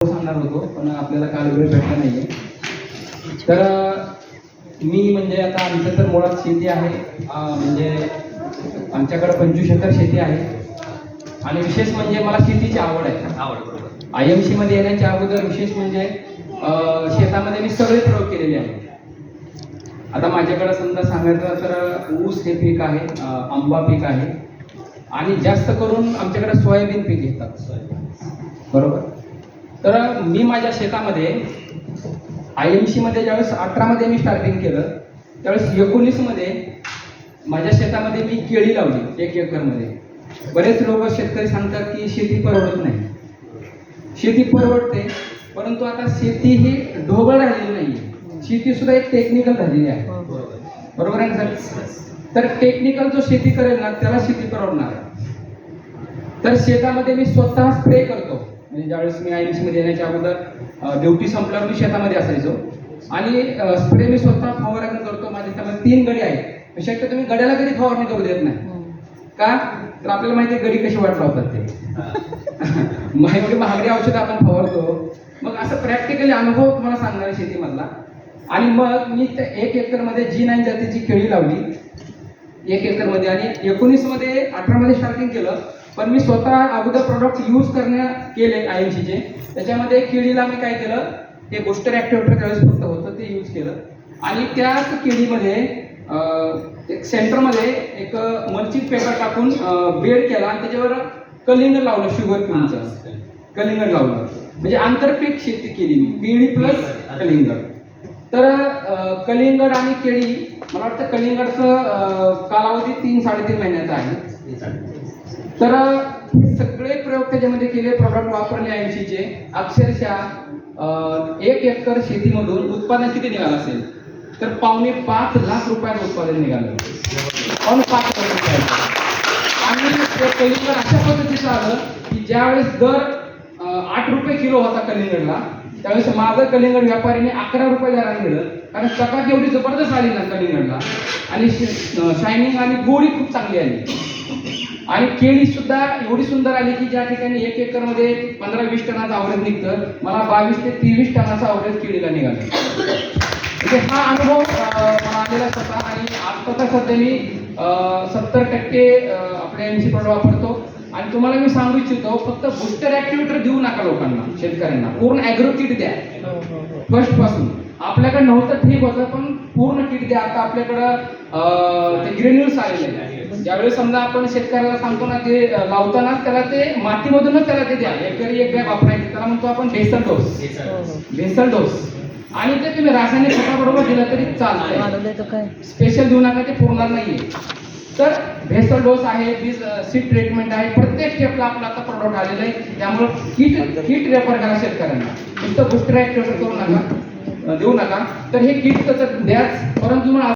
सांगणार होतो पण आपल्याला काल वेळ भेटला नाहीये. तर मी म्हणजे आता आमचं तर मुळात शेती आहे, म्हणजे आमच्याकडे 25 एकर शेती आहे आणि विशेष म्हणजे मला शेतीची आवड आहे. IMC मध्ये येण्याच्या अगोदर विशेष म्हणजे शेतामध्ये मी सगळे प्रयोग केलेले आहेत. आता माझ्याकडे समजा सांगायचं तर ऊस हे पीक आहे, आंबा पीक आहे आणि जास्त करून आमच्याकडे सोयाबीन पीक घेतात, बरोबर. तर मी माझ्या शेतामध्ये IMC मध्ये ज्यावेळेस 18 मध्ये मी स्टार्टिंग केलं त्यावेळेस 19 मध्ये माझ्या शेतामध्ये मी केळी लावली 1 एकरमध्ये. बरेच लोक शेतकरी सांगतात की शेती परवडत नाही. शेती परवडते, परंतु आता शेती ही ढोबळ राहिलेली नाही, शेती सुद्धा एक टेक्निकल झालेली आहे, बरोबर आहे सर. तर टेक्निकल जो शेती करेल ना त्याला शेती परवडणार. तर शेतामध्ये मी स्वतः स्प्रे करतो. म्हणजे ज्यावेळेस मी IMC मध्ये येण्याच्या अगोदर ड्युटी संपल्यावर मी शेतामध्ये असायचो आणि स्प्रे मी स्वतः फवारणी करतो. माझ्या त्यामध्ये 3 गडी आहेत. शक्य तुम्ही गड्याला कधी फवारणी करू देत नाही का, तर आपल्याला माहिती आहे गडी कशी वाट लावतात ते. एवढी महागडी औषधं आपण फवारतो. मग असं प्रॅक्टिकली अनुभव तुम्हाला सांगणार आहे शेतीमधला. आणि मग मी 1 एकरमध्ये G9 जातीची केळी लावली 1 एकरमध्ये आणि 19 मध्ये 18 मध्ये स्टार्टिंग केलं. पण मी स्वतः अगोदर प्रोडक्ट यूज केले IMC चे. त्याच्यामध्ये केळीला मी काय केलं, ते बुस्टर ऍक्टिव्हेटर त्यावेळेस फक्त होतं ते यूज केलं आणि त्याच केळीमध्ये एक सेंटरमध्ये एक मल्चिंग पेपर टाकून बेड केला आणि त्याच्यावर कलिंगड लावलं, शुगर केळीचं कलिंगड लावलं. म्हणजे आंतरपीक शेती केली मी, केळी प्लस कलिंगड. तर कलिंगड आणि केळी मला वाटतं कलिंगडचं कालावधी 3-3.5 महिन्याचा आहे. तर हे सगळे प्रयोग त्याच्यामध्ये केले, प्रोडक्ट वापरले IMC चे. अक्षरशः 1 एकर शेतीमधून उत्पादन किती निघालं असेल तर 5.25 लाख रुपयाचं उत्पादन निघालं. 5.25 लाख रुपयाचं. आणि ते कलिंगड अशा पद्धतीचं आलं की ज्यावेळेस दर 8 रुपये किलो होता कलिंगडला, त्यावेळेस माझं कलिंगड व्यापारीने 11 रुपये दराने दिलं. कारण चकाकी एवढी जबरदस्त आली ना कलिंगडला आणि शायनिंग आणि गोडी खूप चांगली आली. आणि केळी सुद्धा एवढी सुंदर आली की ज्या ठिकाणी 1 एकरमध्ये 15-20 टनाचं अवरेज निघतं, मला 22 ते 23 टनाचं अवरेज केळीला निघालं. म्हणजे हा अनुभव मला आलेला स्वतः. आणि आता सध्या मी 70% आपल्या IMC प्रोडक्ट वापरतो. आणि तुम्हाला मी सांगू इच्छितो, फक्त बुस्टर ऍक्टिव्हेटर देऊ नका लोकांना, शेतकऱ्यांना पूर्ण ॲग्रो किट द्या. फर्स्ट पासून आपल्याकडे नव्हतं ठीक होतं, पण पूर्ण किट द्या. आता आपल्याकडं ते ग्रेन्युल्स आलेले आहे. ज्यावेळेस समजा आपण शेतकऱ्याला सांगतो ना ते लावताना त्याला ते मातीमधूनच त्याला ते द्या, एकरी एक बॅग वापरायची, त्याला म्हणतो आपण भेसल डोस. आणि ते तुम्ही रासायनिक खताबरोबर दिलं तरी चालतंय, स्पेशल देऊ नका, ते पुरणार नाहीये. तर भेसल डोस आहे, सीड ट्रीटमेंट आहे, प्रत्येक स्टेपला आपला आता प्रोडक्ट आलेलं आहे. त्यामुळे किट रेफर करा शेतकऱ्यांना, नुसतं बुस्टर ऍक्टिव्हेटर करू नका, देऊ नका. तर हे किट तर द्याच, परंतु